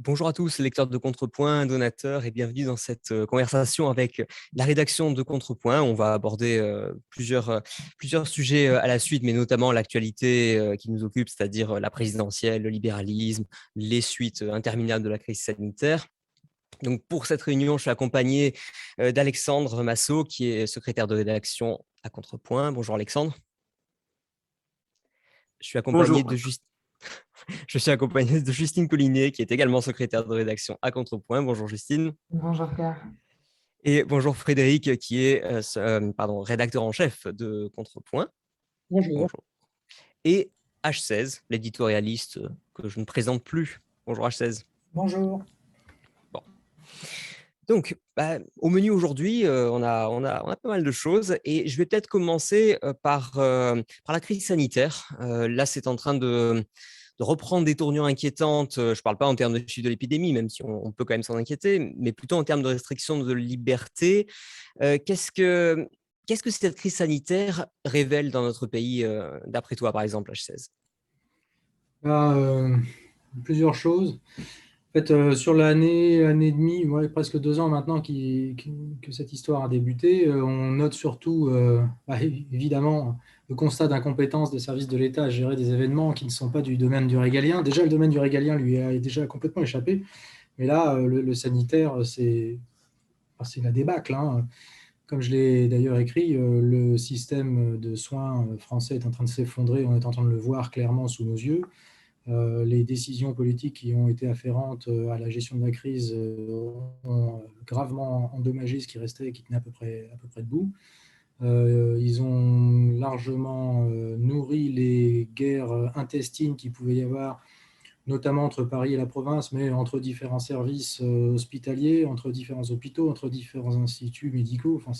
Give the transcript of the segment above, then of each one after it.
Bonjour à tous, lecteurs de Contrepoint, donateurs, et bienvenue dans cette conversation avec la rédaction de Contrepoint. On va aborder plusieurs sujets à la suite, mais notamment l'actualité qui nous occupe, c'est-à-dire la présidentielle, le libéralisme, les suites interminables de la crise sanitaire. Donc pour cette réunion, je suis accompagné d'Alexandre Massot, qui est secrétaire de rédaction à Contrepoint. Bonjour Alexandre. Je suis accompagné Bonjour. de Je suis accompagné de Justine Collinet, qui est également secrétaire de rédaction à Contrepoint. Bonjour Justine. Bonjour Pierre. Et bonjour Frédéric, qui est rédacteur en chef de Contrepoint. Bonjour. Bonjour. Et H16, l'éditorialiste que je ne présente plus. Bonjour H16. Bonjour. Bon. Donc, au menu aujourd'hui, on a pas mal de choses et je vais peut-être commencer par la crise sanitaire. Là, c'est en train de reprendre des tournures inquiétantes. Je ne parle pas en termes de chiffre de l'épidémie, même si on peut quand même s'en inquiéter, mais plutôt en termes de restrictions de liberté. Qu'est-ce que cette crise sanitaire révèle dans notre pays, d'après toi, par exemple, H16? Là, plusieurs choses. En fait, sur année et demie, ouais, presque 2 ans maintenant que cette histoire a débuté, on note surtout, évidemment, le constat d'incompétence des services de l'État à gérer des événements qui ne sont pas du domaine du régalien. Déjà, le domaine du régalien lui a déjà complètement échappé, mais là, le sanitaire, c'est la débâcle, hein. Comme je l'ai d'ailleurs écrit, le système de soins français est en train de s'effondrer, on est en train de le voir clairement sous nos yeux. Les décisions politiques qui ont été afférentes à la gestion de la crise ont gravement endommagé ce qui restait et qui tenait à peu près debout. Ils ont largement nourri les guerres intestines qu'il pouvait y avoir, notamment entre Paris et la province, mais entre différents services hospitaliers, entre différents hôpitaux, entre différents instituts médicaux. Enfin,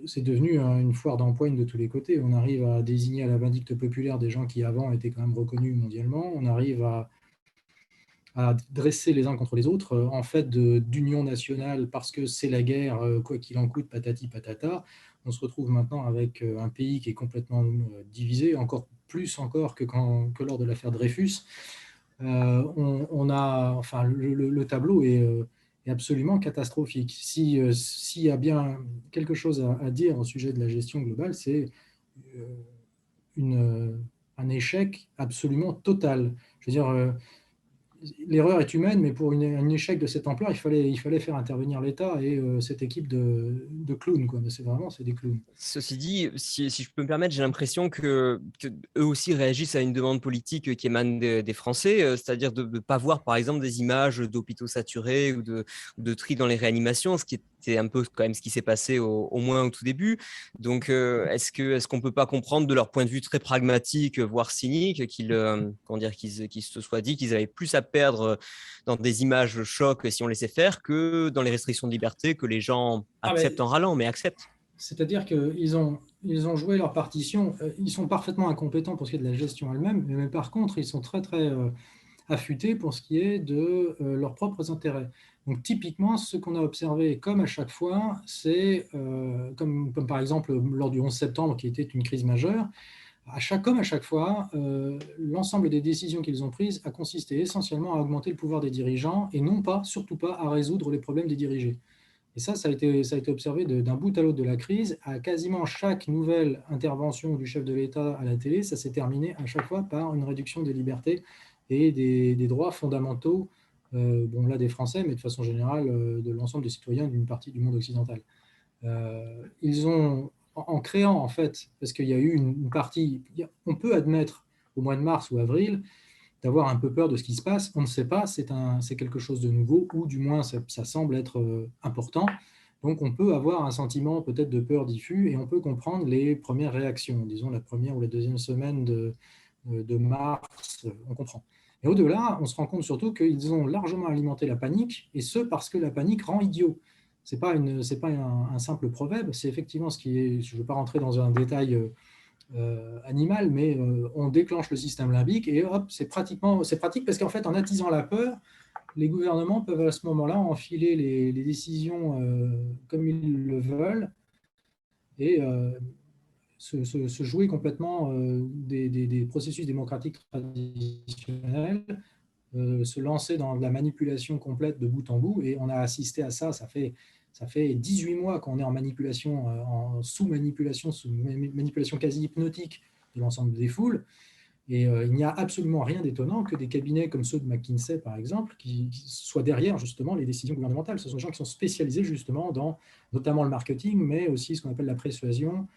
c'est devenu une foire d'empoigne de tous les côtés. On arrive à désigner à la vindicte populaire des gens qui avant étaient quand même reconnus mondialement. On arrive à dresser les uns contre les autres en fait d'union nationale parce que c'est la guerre, quoi qu'il en coûte, patati patata. On se retrouve maintenant avec un pays qui est complètement divisé, encore plus encore que lors de l'affaire Dreyfus. Enfin, le tableau est absolument catastrophique. S'il y a bien quelque chose à dire au sujet de la gestion globale, c'est euh, un échec absolument total. Je veux dire, l'erreur est humaine, mais pour un échec de cette ampleur, il fallait faire intervenir l'État et cette équipe de clowns, quoi. C'est des clowns. Ceci dit, si je peux me permettre, j'ai l'impression que eux aussi réagissent à une demande politique qui émane des Français, c'est-à-dire de ne pas voir, par exemple, des images d'hôpitaux saturés ou de tri dans les réanimations, ce qui était un peu quand même ce qui s'est passé au moins au tout début. Donc, est-ce qu'on ne peut pas comprendre de leur point de vue très pragmatique, voire cynique, qu'ils se soient dit qu'ils avaient plus à perdre dans des images chocs si on laissait faire que dans les restrictions de liberté que les gens Ah acceptent en râlant, mais acceptent. C'est-à-dire ils ont joué leur partition. Ils sont parfaitement incompétents pour ce qui est de la gestion elle-même, mais par contre, ils sont très, très affûtés pour ce qui est de leurs propres intérêts. Donc, typiquement, ce qu'on a observé, comme à chaque fois, c'est, comme par exemple lors du 11 septembre, qui était une crise majeure, comme à chaque fois, l'ensemble des décisions qu'ils ont prises a consisté essentiellement à augmenter le pouvoir des dirigeants et non pas, surtout pas, à résoudre les problèmes des dirigés. Et ça a été observé d'un bout à l'autre de la crise. À quasiment chaque nouvelle intervention du chef de l'État à la télé, ça s'est terminé à chaque fois par une réduction des libertés et des droits fondamentaux, bon là des Français, mais de façon générale de l'ensemble des citoyens d'une partie du monde occidental. Ils ont, en créant en fait, parce qu'il y a eu une partie, on peut admettre au mois de mars ou avril, d'avoir un peu peur de ce qui se passe. On ne sait pas, c'est quelque chose de nouveau, ou du moins ça semble être important. Donc on peut avoir un sentiment peut-être de peur diffus et on peut comprendre les premières réactions, disons la première ou la deuxième semaine de mars, on comprend. Et au-delà, on se rend compte surtout qu'ils ont largement alimenté la panique, et ce parce que la panique rend idiot. C'est pas un simple proverbe, c'est effectivement ce qui est, je ne veux pas rentrer dans un détail animal, mais on déclenche le système limbique et hop, c'est pratique parce qu'en fait, en attisant la peur, les gouvernements peuvent à ce moment-là enfiler les décisions comme ils le veulent et se jouer complètement des processus démocratiques traditionnels se lancer dans la manipulation complète de bout en bout. Et on a assisté à ça, ça fait 18 mois qu'on est en manipulation, en sous-manipulation, manipulation quasi hypnotique de l'ensemble des foules. Et il n'y a absolument rien d'étonnant que des cabinets comme ceux de McKinsey, par exemple, qui soient derrière justement les décisions gouvernementales. Ce sont des gens qui sont spécialisés justement dans notamment le marketing, mais aussi ce qu'on appelle la persuasion,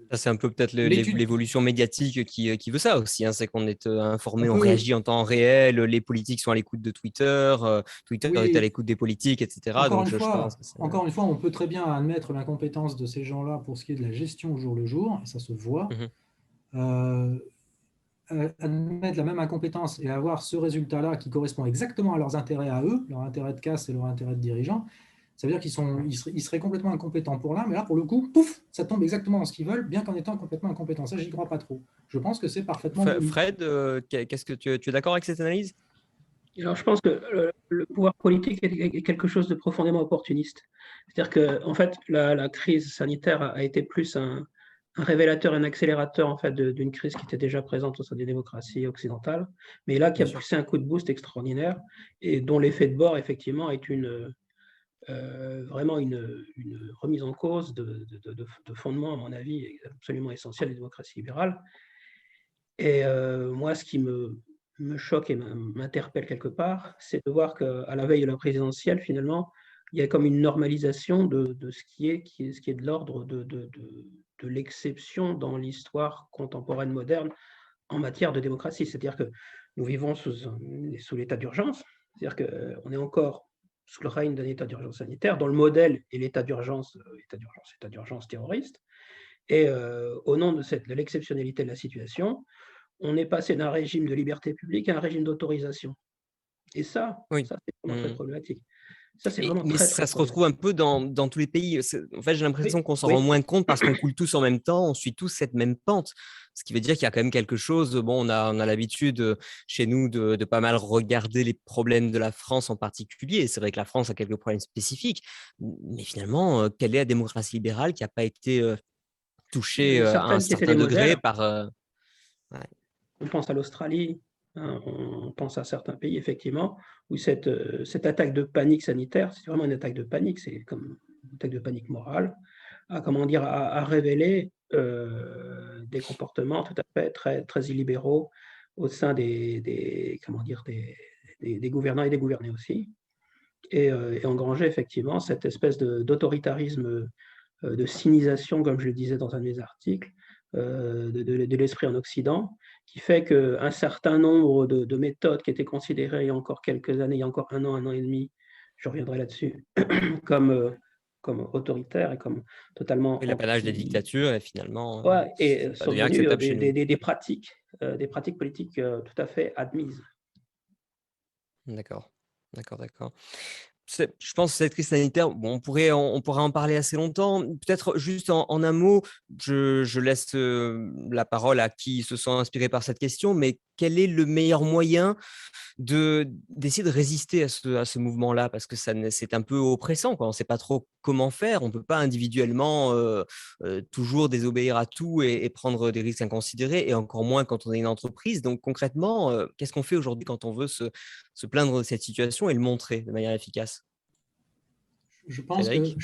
Ça, c'est un peu peut-être l'étude, l'évolution médiatique qui veut ça aussi, hein. C'est qu'on est un informé, on peu, réagit en temps réel, les politiques sont à l'écoute de Twitter, Twitter est à oui, l'écoute des politiques, etc. Donc, je pense que c'est… encore une fois, on peut très bien admettre l'incompétence de ces gens-là pour ce qui est de la gestion au jour le jour, et ça se voit. Mhm. Euh, Admettre la même incompétence et avoir ce résultat-là qui correspond exactement à leurs intérêts à eux, leur intérêt de caste et leur intérêt de dirigeant, ça veut dire ils seraient complètement incompétents pour l'un, mais là, pour le coup, pouf, ça tombe exactement dans ce qu'ils veulent, bien qu'en étant complètement incompétents. Ça, j'y crois pas trop. Je pense que c'est parfaitement voulu. Fred, qu'est-ce que tu es d'accord avec cette analyse? Alors, je pense que le pouvoir politique est quelque chose de profondément opportuniste. C'est-à-dire que, en fait, la crise sanitaire a été plus un révélateur, un accélérateur en fait d'une crise qui était déjà présente au sein des démocraties occidentales, mais là qui Bien a sûr. poussé un coup de boost extraordinaire et dont l'effet de bord effectivement est vraiment une remise en cause de fondements, à mon avis, absolument essentiels des démocraties libérales. Et moi, ce qui me choque et m'interpelle quelque part, c'est de voir qu'à la veille de la présidentielle, finalement, il y a comme une normalisation de ce qui est de l'ordre de l'exception dans l'histoire contemporaine moderne en matière de démocratie. C'est-à-dire que nous vivons sous l'état d'urgence, c'est-à-dire qu'on est encore sous le règne d'un état d'urgence sanitaire, dont le modèle est l'état d'urgence terroriste. Et au nom de l'exceptionnalité de la situation, on est passé d'un régime de liberté publique à un régime d'autorisation. Et ça Oui. c'est vraiment très Mhm. problématique. Ça, c'est vraiment Mais très, très ça se retrouve un problématique. peu dans tous les pays. En fait, j'ai l'impression Oui, qu'on s'en rend oui, moins compte parce qu'on coule tous en même temps, on suit tous cette même pente. Ce qui veut dire qu'il y a quand même quelque chose. Bon, on a l'habitude chez nous de pas mal regarder les problèmes de la France en particulier. C'est vrai que la France a quelques problèmes spécifiques. Mais finalement, quelle est la démocratie libérale qui n'a pas été il y en a touchée eu à un certaines qui étaient des certain degré modèles. par. Ouais. On pense à l'Australie, hein, on pense à certains pays, effectivement, où cette attaque de panique sanitaire, c'est vraiment une attaque de panique, c'est comme une attaque de panique morale, à révéler des comportements tout à fait très, très illibéraux au sein des gouvernants et des gouvernés aussi, et engranger effectivement cette espèce d'autoritarisme, de cynisation, comme je le disais dans un de mes articles, de l'esprit en Occident, qui fait qu'un certain nombre de méthodes qui étaient considérées il y a encore quelques années, il y a encore un an et demi, je reviendrai là-dessus, comme, comme autoritaires et comme totalement Et l'apanage des dictatures, et finalement, ouais, et ça sont devient devenues acceptable chez nous. des pratiques politiques tout à fait admises. D'accord, d'accord. Je pense que cette crise sanitaire, bon, on pourrait en parler assez longtemps. Peut-être juste en un mot, je laisse la parole à qui se sent inspiré par cette question, mais quel est le meilleur moyen d'essayer de résister à ce mouvement-là? Parce que c'est un peu oppressant, quoi. On ne sait pas trop comment faire. On ne peut pas individuellement toujours désobéir à tout et prendre des risques inconsidérés, et encore moins quand on est une entreprise. Donc concrètement, qu'est-ce qu'on fait aujourd'hui quand on veut se plaindre de cette situation et le montrer de manière efficace? Je pense que, Frédéric?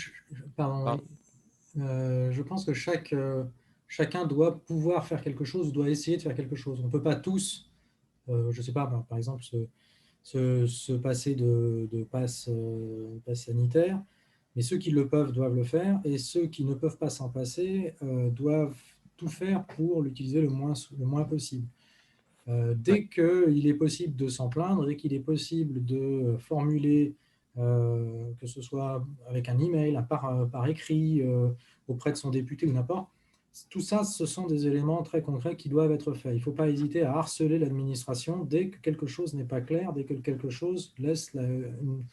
pardon, Pardon. oui. Je pense que chacun doit pouvoir faire quelque chose, doit essayer de faire quelque chose. On ne peut pas tous, je ne sais pas, par exemple, se passer de passe sanitaire, mais ceux qui le peuvent doivent le faire, et ceux qui ne peuvent pas s'en passer doivent tout faire pour l'utiliser le moins possible. Ouais. Dès qu'il est possible de s'en plaindre, dès qu'il est possible de formuler, que ce soit avec un email, par écrit, auprès de son député ou n'importe, tout ça, ce sont des éléments très concrets qui doivent être faits. Il ne faut pas hésiter à harceler l'administration dès que quelque chose n'est pas clair, dès que quelque chose laisse une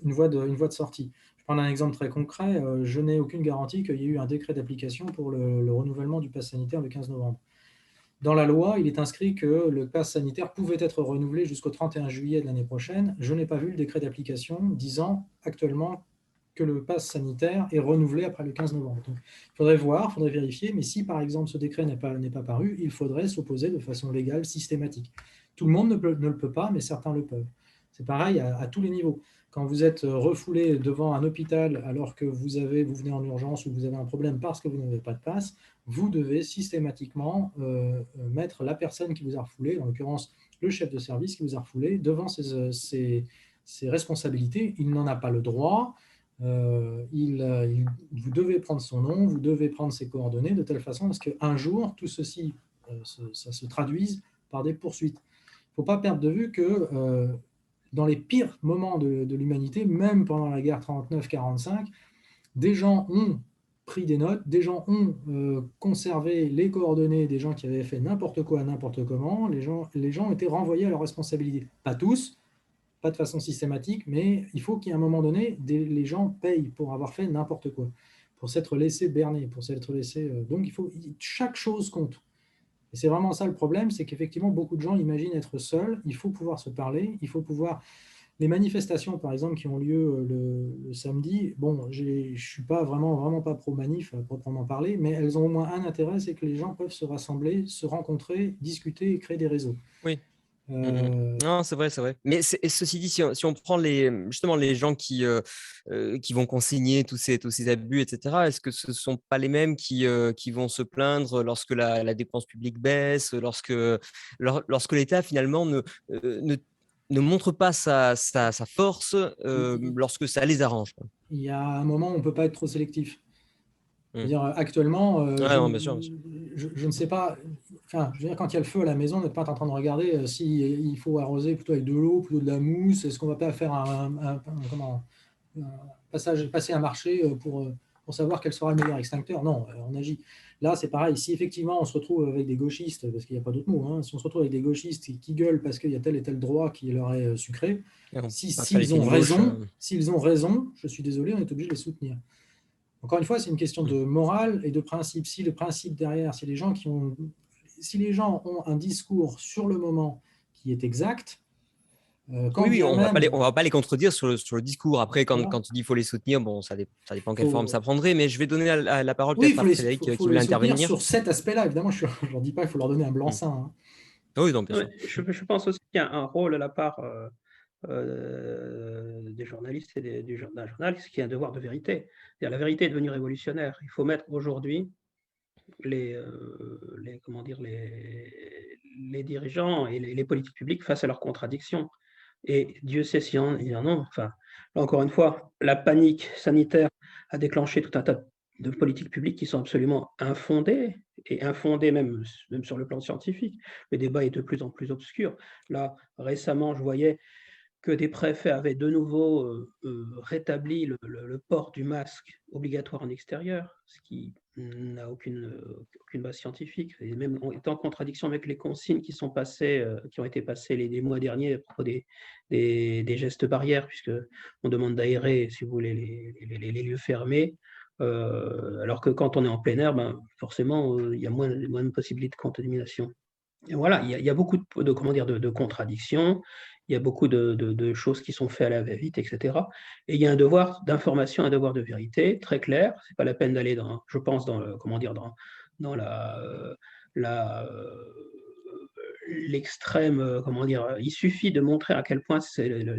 voie de sortie. Je prends un exemple très concret. Je n'ai aucune garantie qu'il y ait eu un décret d'application pour le renouvellement du pass sanitaire le 15 novembre. Dans la loi, il est inscrit que le pass sanitaire pouvait être renouvelé jusqu'au 31 juillet de l'année prochaine. Je n'ai pas vu le décret d'application disant actuellement que le pass sanitaire est renouvelé après le 15 novembre. Donc, il faudrait voir, il faudrait vérifier, mais si par exemple ce décret n'est pas paru, il faudrait s'opposer de façon légale, systématique. Tout le monde ne le peut pas, mais certains le peuvent. C'est pareil à tous les niveaux. Quand vous êtes refoulé devant un hôpital alors que vous venez en urgence ou que vous avez un problème parce que vous n'avez pas de passe, vous devez systématiquement mettre la personne qui vous a refoulé, en l'occurrence le chef de service qui vous a refoulé, devant ses responsabilités. Il n'en a pas le droit. Vous devez prendre son nom, vous devez prendre ses coordonnées de telle façon à ce qu'un jour, tout ceci ça se traduise par des poursuites. Il ne faut pas perdre de vue que dans les pires moments de l'humanité, même pendant la guerre 39-45, des gens ont pris des notes, des gens ont conservé les coordonnées des gens qui avaient fait n'importe quoi, n'importe comment. Les gens étaient renvoyés à leurs responsabilités. Pas tous, pas de façon systématique, mais il faut qu'à un moment donné, les gens payent pour avoir fait n'importe quoi, pour s'être laissé berner, pour s'être laissé... donc, chaque chose compte. Et c'est vraiment ça le problème, c'est qu'effectivement, beaucoup de gens imaginent être seuls. Il faut pouvoir se parler, il faut pouvoir... Les manifestations, par exemple, qui ont lieu le samedi, bon, je ne suis pas vraiment pas pro-manif, à proprement parler, mais elles ont au moins un intérêt, c'est que les gens peuvent se rassembler, se rencontrer, discuter et créer des réseaux. Oui. Non, c'est vrai, c'est vrai. Mais ceci dit, si on prend justement les gens qui vont consigner tous ces abus, etc., est-ce que ce ne sont pas les mêmes qui vont se plaindre lorsque la dépense publique baisse, lorsque l'État finalement ne montre pas sa force lorsque ça les arrange, quoi. Il y a un moment où on ne peut pas être trop sélectif. C'est-à-dire, actuellement, bien sûr. Je ne sais pas, enfin, je veux dire, quand il y a le feu à la maison, on n'est pas en train de regarder s'il faut arroser plutôt avec de l'eau, plutôt de la mousse, est-ce qu'on ne va pas faire passer un marché pour savoir quel sera le meilleur extincteur. Non, on agit. Là, c'est pareil. Si effectivement on se retrouve avec des gauchistes, parce qu'il n'y a pas d'autre mot, hein, si on se retrouve avec des gauchistes qui gueulent parce qu'il y a tel et tel droit qui leur est sucré, s'ils ont raison, je suis désolé, on est obligé de les soutenir. Encore une fois, c'est une question de morale et de principe. Si le principe derrière, si les gens ont un discours sur le moment qui est exact, oui, on va pas les contredire sur le discours. Après, quand tu dis qu'il faut les soutenir, bon, ça dépend quelle forme ça prendrait, mais je vais donner la parole peut-être à Frédéric qui voulait intervenir. Sur cet aspect-là, évidemment, je ne leur dis pas qu'il faut leur donner un blanc-seing. Hein. Oui, non, bien sûr. Je pense aussi qu'il y a un rôle à la part des journalistes et d'un journaliste qui a un devoir de vérité. La vérité est devenue révolutionnaire. Il faut mettre aujourd'hui les dirigeants et les politiques publiques face à leurs contradictions. Et Dieu sait s'il y en a. Enfin, là, encore une fois, la panique sanitaire a déclenché tout un tas de politiques publiques qui sont absolument infondées, et infondées même sur le plan scientifique. Le débat est de plus en plus obscur. Là, récemment, je voyais que des préfets avaient de nouveau rétabli le port du masque obligatoire en extérieur, ce qui n'a aucune base scientifique, et même est en contradiction avec les consignes qui ont été passées les mois derniers à propos des gestes barrières, puisqu'on demande d'aérer, si vous voulez, les lieux fermés, alors que quand on est en plein air, forcément, il y a moins de possibilités de contamination. Et voilà, il y a beaucoup de contradictions, il y a beaucoup de choses qui sont faites à la va-vite, etc. Et il y a un devoir d'information, un devoir de vérité très clair. C'est pas la peine d'aller je pense, dans l'extrême, il suffit de montrer à quel point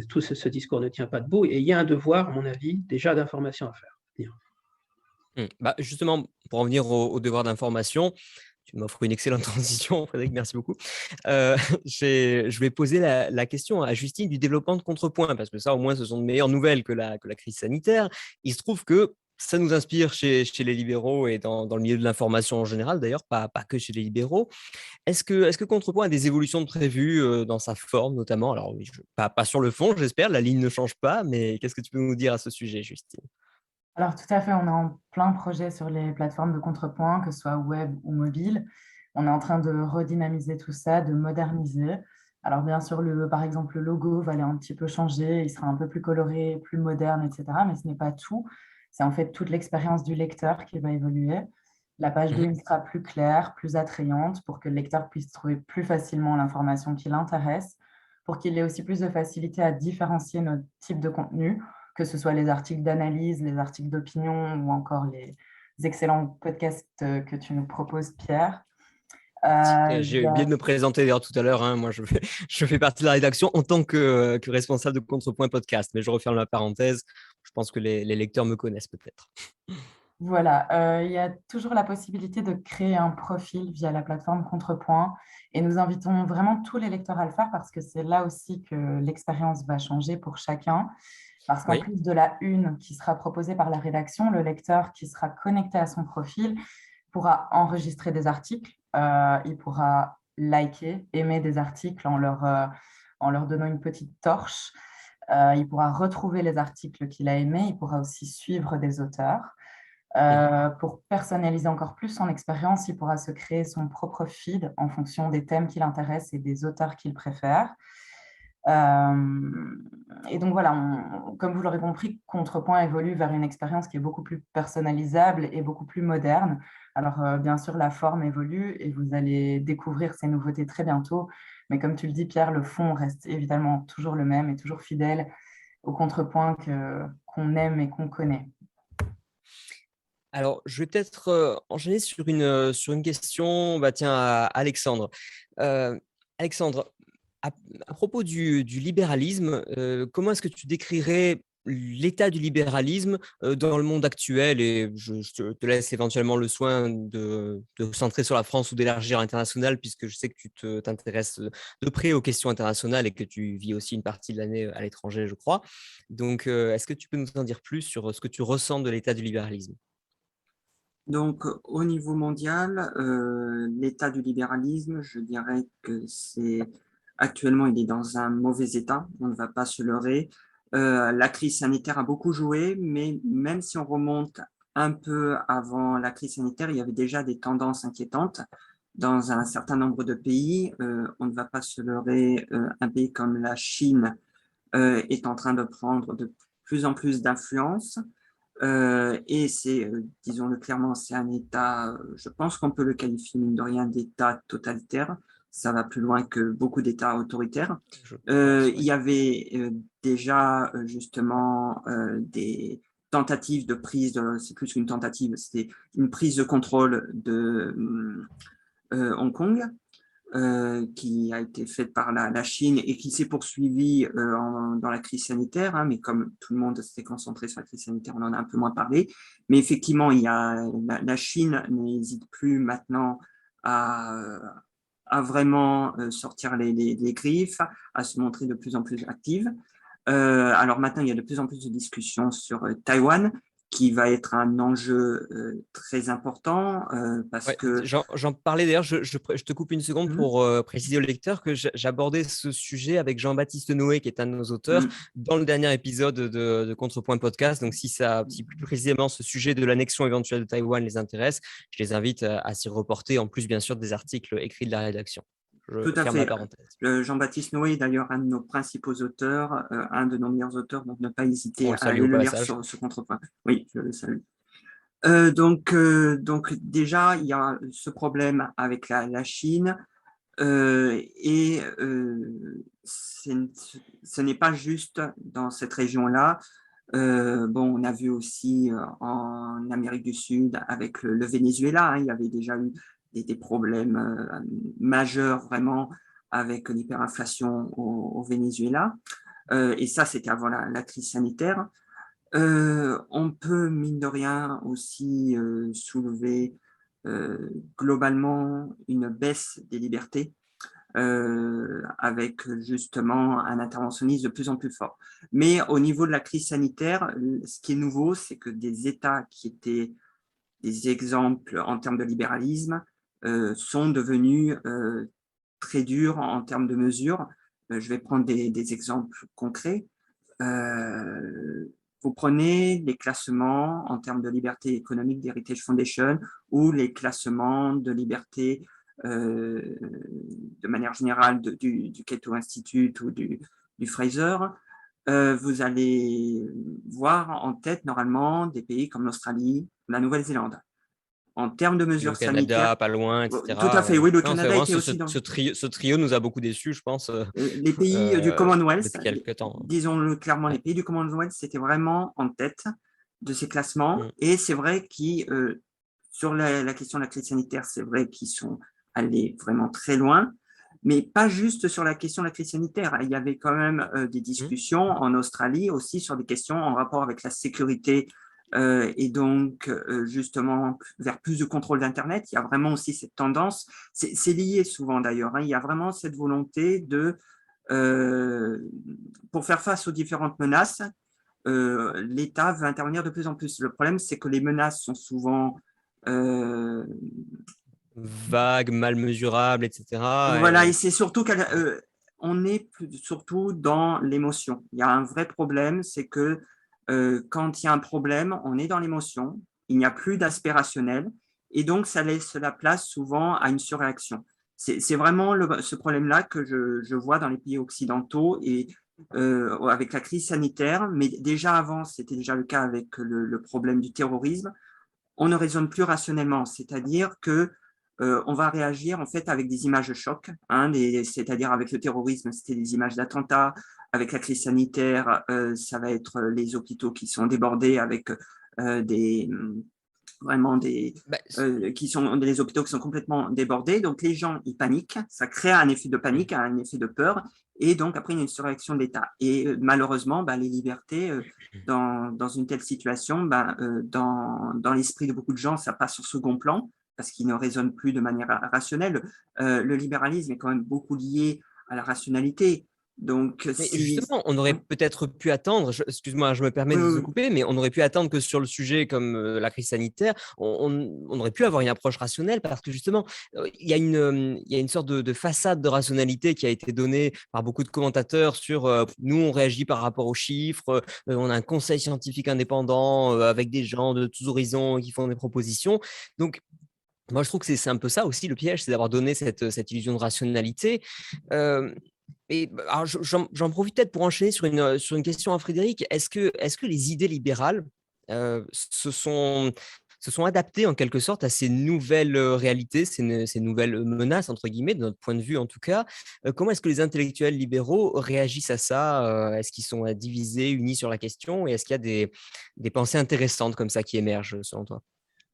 tout ce discours ne tient pas debout. Et il y a un devoir, à mon avis, déjà d'information à faire. Justement, pour en venir au devoir d'information, tu m'offres une excellente transition, Frédéric, merci beaucoup. Je vais poser la question à Justine du développement de contrepoint, parce que ça, au moins, ce sont de meilleures nouvelles que la crise sanitaire. Il se trouve que ça nous inspire chez les libéraux et dans le milieu de l'information en général, d'ailleurs, pas que chez les libéraux. Est-ce que Contrepoint a des évolutions prévues dans sa forme, notamment? Alors, oui, pas sur le fond, j'espère, la ligne ne change pas, mais qu'est-ce que tu peux nous dire à ce sujet, Justine? Alors, tout à fait, on est en plein projet sur les plateformes de contrepoint, que ce soit web ou mobile. On est en train de redynamiser tout ça, de moderniser. Alors, bien sûr, par exemple, le logo va aller un petit peu changer, il sera un peu plus coloré, plus moderne, etc. Mais ce n'est pas tout. C'est en fait toute l'expérience du lecteur qui va évoluer. La page 2 sera plus claire, plus attrayante pour que le lecteur puisse trouver plus facilement l'information qui l'intéresse, pour qu'il ait aussi plus de facilité à différencier nos types de contenus, que ce soit les articles d'analyse, les articles d'opinion ou encore les excellents podcasts que tu nous proposes, Pierre. J'ai oublié de me présenter d'ailleurs tout à l'heure. Hein. Moi, je fais partie de la rédaction en tant que responsable de Contrepoint Podcast, mais je referme la parenthèse. Je pense que les lecteurs me connaissent peut-être. Voilà, il y a toujours la possibilité de créer un profil via la plateforme Contrepoint et nous invitons vraiment tous les lecteurs à le faire parce que c'est là aussi que l'expérience va changer pour chacun. Parce qu'en Oui. plus de la une qui sera proposée par la rédaction, le lecteur qui sera connecté à son profil pourra enregistrer des articles, il pourra liker, aimer des articles en leur donnant une petite torche. Il pourra retrouver les articles qu'il a aimés, il pourra aussi suivre des auteurs. Pour personnaliser encore plus son expérience, il pourra se créer son propre feed en fonction des thèmes qui l'intéressent et des auteurs qu'il préfère. Et donc voilà, comme vous l'aurez compris, Contrepoint évolue vers une expérience qui est beaucoup plus personnalisable et beaucoup plus moderne. Alors bien sûr, la forme évolue et vous allez découvrir ces nouveautés très bientôt. Mais comme tu le dis, Pierre, le fond reste évidemment toujours le même et toujours fidèle au Contrepoint qu'on aime et qu'on connaît. Alors, je vais peut-être enchaîner sur une question tiens, à Alexandre. Alexandre, à propos du libéralisme, comment est-ce que tu décrirais l'état du libéralisme dans le monde actuel? Et je te laisse éventuellement le soin de centrer sur la France ou d'élargir à l'international, puisque je sais que tu t'intéresses de près aux questions internationales et que tu vis aussi une partie de l'année à l'étranger, je crois. Donc, est-ce que tu peux nous en dire plus sur ce que tu ressens de l'état du libéralisme? Donc, au niveau mondial, l'état du libéralisme, je dirais que actuellement, il est dans un mauvais état, on ne va pas se leurrer. La crise sanitaire a beaucoup joué, mais même si on remonte un peu avant la crise sanitaire, il y avait déjà des tendances inquiétantes dans un certain nombre de pays. On ne va pas se leurrer, un pays comme la Chine est en train de prendre de plus en plus d'influence. Et disons-le clairement, c'est un État, je pense qu'on peut le qualifier, mine de rien, d'État totalitaire. Ça va plus loin que beaucoup d'États autoritaires. Il y avait déjà, justement, des tentatives de prise, c'est plus qu'une tentative, c'était une prise de contrôle de Hong Kong. Qui a été faite par la Chine et qui s'est poursuivie dans la crise sanitaire, hein, mais comme tout le monde s'était concentré sur la crise sanitaire, on en a un peu moins parlé. Mais effectivement, la Chine n'hésite plus maintenant à vraiment sortir les griffes, à se montrer de plus en plus active. Alors maintenant, il y a de plus en plus de discussions sur Taïwan, qui va être un enjeu très important parce que… J'en parlais d'ailleurs, je te coupe une seconde pour préciser au lecteur que j'abordais ce sujet avec Jean-Baptiste Noé, qui est un de nos auteurs, dans le dernier épisode de Contrepoint Podcast. Donc, si plus précisément ce sujet de l'annexion éventuelle de Taïwan les intéresse, je les invite à s'y reporter, en plus, bien sûr, des articles écrits de la rédaction. Tout à fait. Jean-Baptiste Noé est d'ailleurs un de nos principaux auteurs, un de nos meilleurs auteurs, donc ne pas hésiter à aller le lire sur ce Contrepoint. Oui, je le salue. Donc déjà, il y a ce problème avec la Chine et ce n'est pas juste dans cette région-là. On a vu aussi en Amérique du Sud avec le Venezuela, hein, il y avait déjà eu des problèmes majeurs vraiment avec l'hyperinflation au Venezuela. Et ça, c'était avant la crise sanitaire. On peut, mine de rien, aussi soulever globalement une baisse des libertés avec justement un interventionnisme de plus en plus fort. Mais au niveau de la crise sanitaire, ce qui est nouveau, c'est que des États qui étaient des exemples en termes de libéralisme sont devenus très durs en termes de mesures. Je vais prendre des exemples concrets. Vous prenez les classements en termes de liberté économique d'Heritage Foundation ou les classements de liberté de manière générale du Cato Institute ou du Fraser. Vous allez voir en tête normalement des pays comme l'Australie ou la Nouvelle-Zélande. en termes de Et mesures au Canada, sanitaires. pas loin, etc. Tout à fait, oui, le Non, c'est Canada vraiment était aussi dans ce trio nous a beaucoup déçus, je pense, les pays du Commonwealth, depuis quelques temps. disons-le clairement, les Ouais. pays du Commonwealth, c'était vraiment en tête de ces classements. Mm. Et c'est vrai que sur la question de la crise sanitaire, c'est vrai qu'ils sont allés vraiment très loin, mais pas juste sur la question de la crise sanitaire. Il y avait quand même des discussions en Australie aussi sur des questions en rapport avec la sécurité et donc justement vers plus de contrôle d'Internet. Il y a vraiment aussi cette tendance, c'est lié souvent d'ailleurs, hein, il y a vraiment cette volonté de, pour faire face aux différentes menaces, l'État veut intervenir de plus en plus. Le problème, c'est que les menaces sont souvent Vague, mal mesurable, etc. voilà, et c'est surtout qu'on est surtout dans l'émotion. Il y a un vrai problème, c'est que quand il y a un problème, on est dans l'émotion, il n'y a plus d'aspect rationnel, et donc ça laisse la place souvent à une surréaction. C'est vraiment ce problème-là que je vois dans les pays occidentaux et avec la crise sanitaire, mais déjà avant, c'était déjà le cas avec le problème du terrorisme. On ne raisonne plus rationnellement, c'est-à-dire que on va réagir en fait avec des images de choc, hein, c'est-à-dire avec le terrorisme, c'était des images d'attentats, avec la crise sanitaire, ça va être les hôpitaux qui sont débordés avec vraiment Bah, qui sont des hôpitaux qui sont complètement débordés. Donc les gens, ils paniquent, ça crée un effet de panique, un effet de peur, et donc après il y a une surréaction de l'État. Et malheureusement, les libertés dans une telle situation, dans l'esprit de beaucoup de gens, ça passe sur second plan parce qu'ils ne raisonnent plus de manière rationnelle. Le libéralisme est quand même beaucoup lié à la rationalité. Donc, mais justement, on aurait peut-être pu attendre, excuse-moi, je me permets de te couper, mais on aurait pu attendre que sur le sujet comme la crise sanitaire, on aurait pu avoir une approche rationnelle parce que justement, il y a une sorte de façade de rationalité qui a été donnée par beaucoup de commentateurs sur nous, on réagit par rapport aux chiffres, on a un conseil scientifique indépendant avec des gens de tous horizons qui font des propositions. Donc, moi, je trouve que c'est un peu ça aussi le piège, c'est d'avoir donné cette illusion de rationalité. Et alors, j'en profite peut-être pour enchaîner sur une question à Frédéric. Est-ce que les idées libérales se sont adaptées en quelque sorte à ces nouvelles réalités, ces nouvelles menaces, entre guillemets, de notre point de vue en tout cas? Comment est-ce que les intellectuels libéraux réagissent à ça? Est-ce qu'ils sont divisés, unis sur la question? Et est-ce qu'il y a des pensées intéressantes comme ça qui émergent selon toi?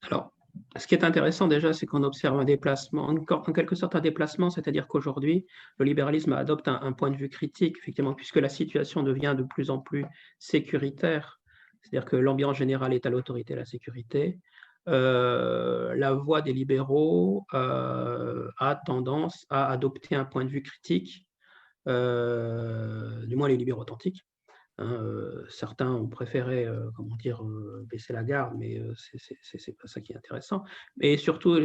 Alors, ce qui est intéressant déjà, c'est qu'on observe un déplacement, en quelque sorte un déplacement, c'est-à-dire qu'aujourd'hui, le libéralisme adopte un point de vue critique, effectivement, puisque la situation devient de plus en plus sécuritaire, c'est-à-dire que l'ambiance générale est à l'autorité et à la sécurité. La voix des libéraux a tendance à adopter un point de vue critique, du moins les libéraux authentiques. Certains ont préféré baisser la garde, mais c'est pas ça qui est intéressant. Mais surtout,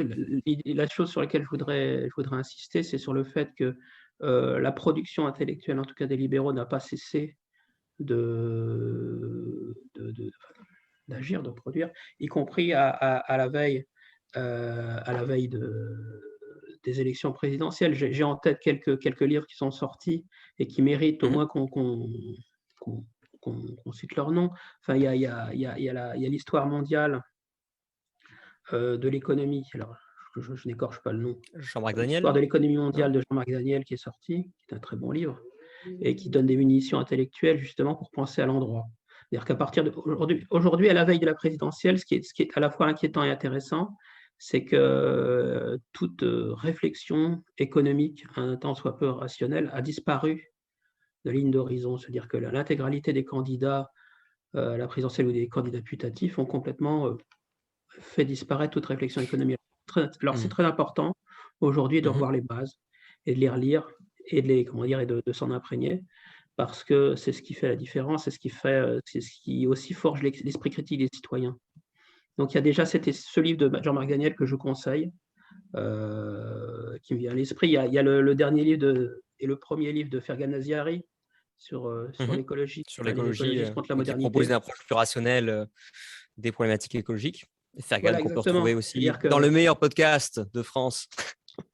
la chose sur laquelle je voudrais insister, c'est sur le fait que la production intellectuelle, en tout cas des libéraux, n'a pas cessé d'agir, de produire, y compris à la veille des élections présidentielles. J'ai en tête quelques livres qui sont sortis et qui méritent au moins qu'on cite leur nom. Enfin, il y a l'histoire mondiale de l'économie. Alors, je n'écorche pas le nom. Jean-Marc Daniel. L'histoire de l'économie mondiale de Jean-Marc Daniel qui est sorti, qui est un très bon livre, et qui donne des munitions intellectuelles justement pour penser à l'endroit. C'est-à-dire qu'à partir d'aujourd'hui, à la veille de la présidentielle, ce qui est à la fois inquiétant et intéressant, c'est que toute réflexion économique, un tant soit peu rationnelle, a disparu de ligne d'horizon. C'est-à-dire que l'intégralité des candidats à la présidentielle ou des candidats putatifs ont complètement fait disparaître toute réflexion économique. Alors, c'est très important aujourd'hui de revoir les bases et de les relire et de s'en imprégner, parce que c'est ce qui fait la différence, c'est ce qui aussi forge l'esprit critique des citoyens. Donc, il y a déjà ce livre de Jean-Marc Daniel que je conseille, qui me vient à l'esprit. Il y a le dernier livre et le premier livre de Fergan Aziari sur l'écologie, sur l'écologie, contre la qui modernité. propose une approche plus rationnelle des problématiques écologiques. Fergan, Voilà, qu'on peut retrouver aussi que, dans le meilleur podcast de France.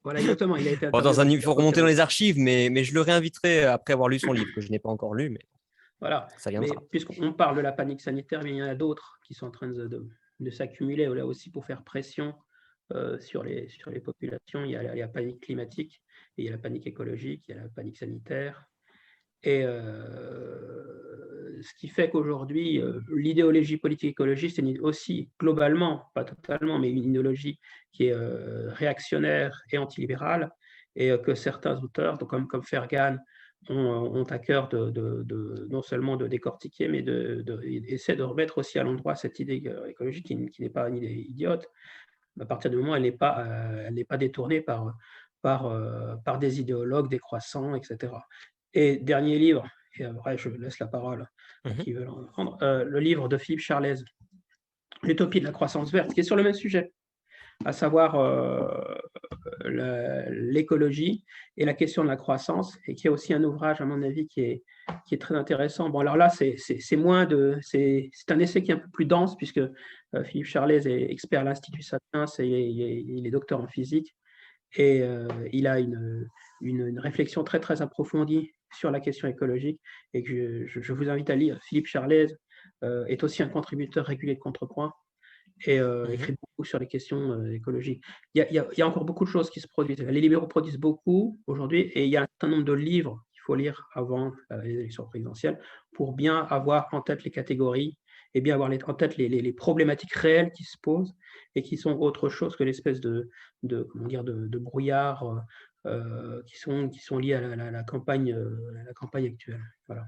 Voilà, exactement. Il a été il faut remonter dans les archives, mais je le réinviterai après avoir lu son livre, que je n'ai pas encore lu, mais voilà. Ça viendra. Mais puisqu'on parle de la panique sanitaire, mais il y en a d'autres qui sont en train de s'accumuler là aussi pour faire pression sur les populations. Il y a la panique climatique, et il y a la panique écologique, il y a la panique sanitaire. Et ce qui fait qu'aujourd'hui, l'idéologie politique écologiste est aussi globalement, pas totalement, mais une idéologie qui est réactionnaire et antilibérale, et que certains auteurs, donc comme Fergan, ont à cœur non seulement de décortiquer, mais essaient de remettre aussi à l'endroit cette idée écologique qui n'est pas une idée idiote, à partir du moment où elle n'est pas détournée par des idéologues décroissants, etc. Et dernier livre, et après je laisse la parole à qui veut en prendre, le livre de Philippe Charlès, L'utopie de la croissance verte, qui est sur le même sujet, à savoir l'écologie et la question de la croissance, et qui est aussi un ouvrage, à mon avis, qui est très intéressant. Bon, alors là, c'est un essai qui est un peu plus dense, puisque Philippe Charlès est expert à l'Institut Sapiens et il est docteur en physique, et il a une réflexion très, très approfondie sur la question écologique, et que je vous invite à lire. Philippe Charlès est aussi un contributeur régulier de Contrepoint, et écrit beaucoup sur les questions écologiques. Il y a encore beaucoup de choses qui se produisent. Les libéraux produisent beaucoup aujourd'hui, et il y a un certain nombre de livres qu'il faut lire avant les élections présidentielles pour bien avoir en tête les catégories, et bien avoir en tête les problématiques réelles qui se posent, et qui sont autre chose que l'espèce de brouillard qui sont liés à la campagne actuelle. Voilà.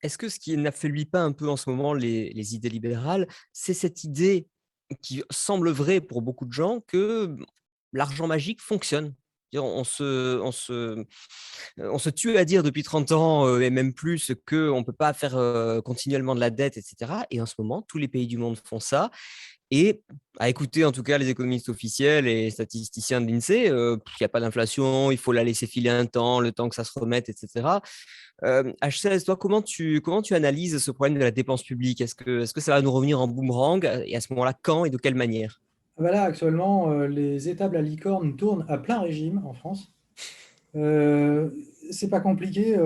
Est-ce que ce qui n'affaiblit pas un peu en ce moment les idées libérales, c'est cette idée qui semble vraie pour beaucoup de gens que l'argent magique fonctionne? On se tue à dire depuis 30 ans et même plus qu'on ne peut pas faire continuellement de la dette, etc. Et en ce moment, tous les pays du monde font ça. Et à écouter en tout cas les économistes officiels et statisticiens de l'INSEE, il n'y a pas d'inflation, il faut la laisser filer un temps, le temps que ça se remette, etc. H16, toi, comment tu analyses ce problème de la dépense publique? Est-ce que ça va nous revenir en boomerang? Et à ce moment-là, quand et de quelle manière? Là, actuellement, les étables à licorne tournent à plein régime en France. C'est pas compliqué.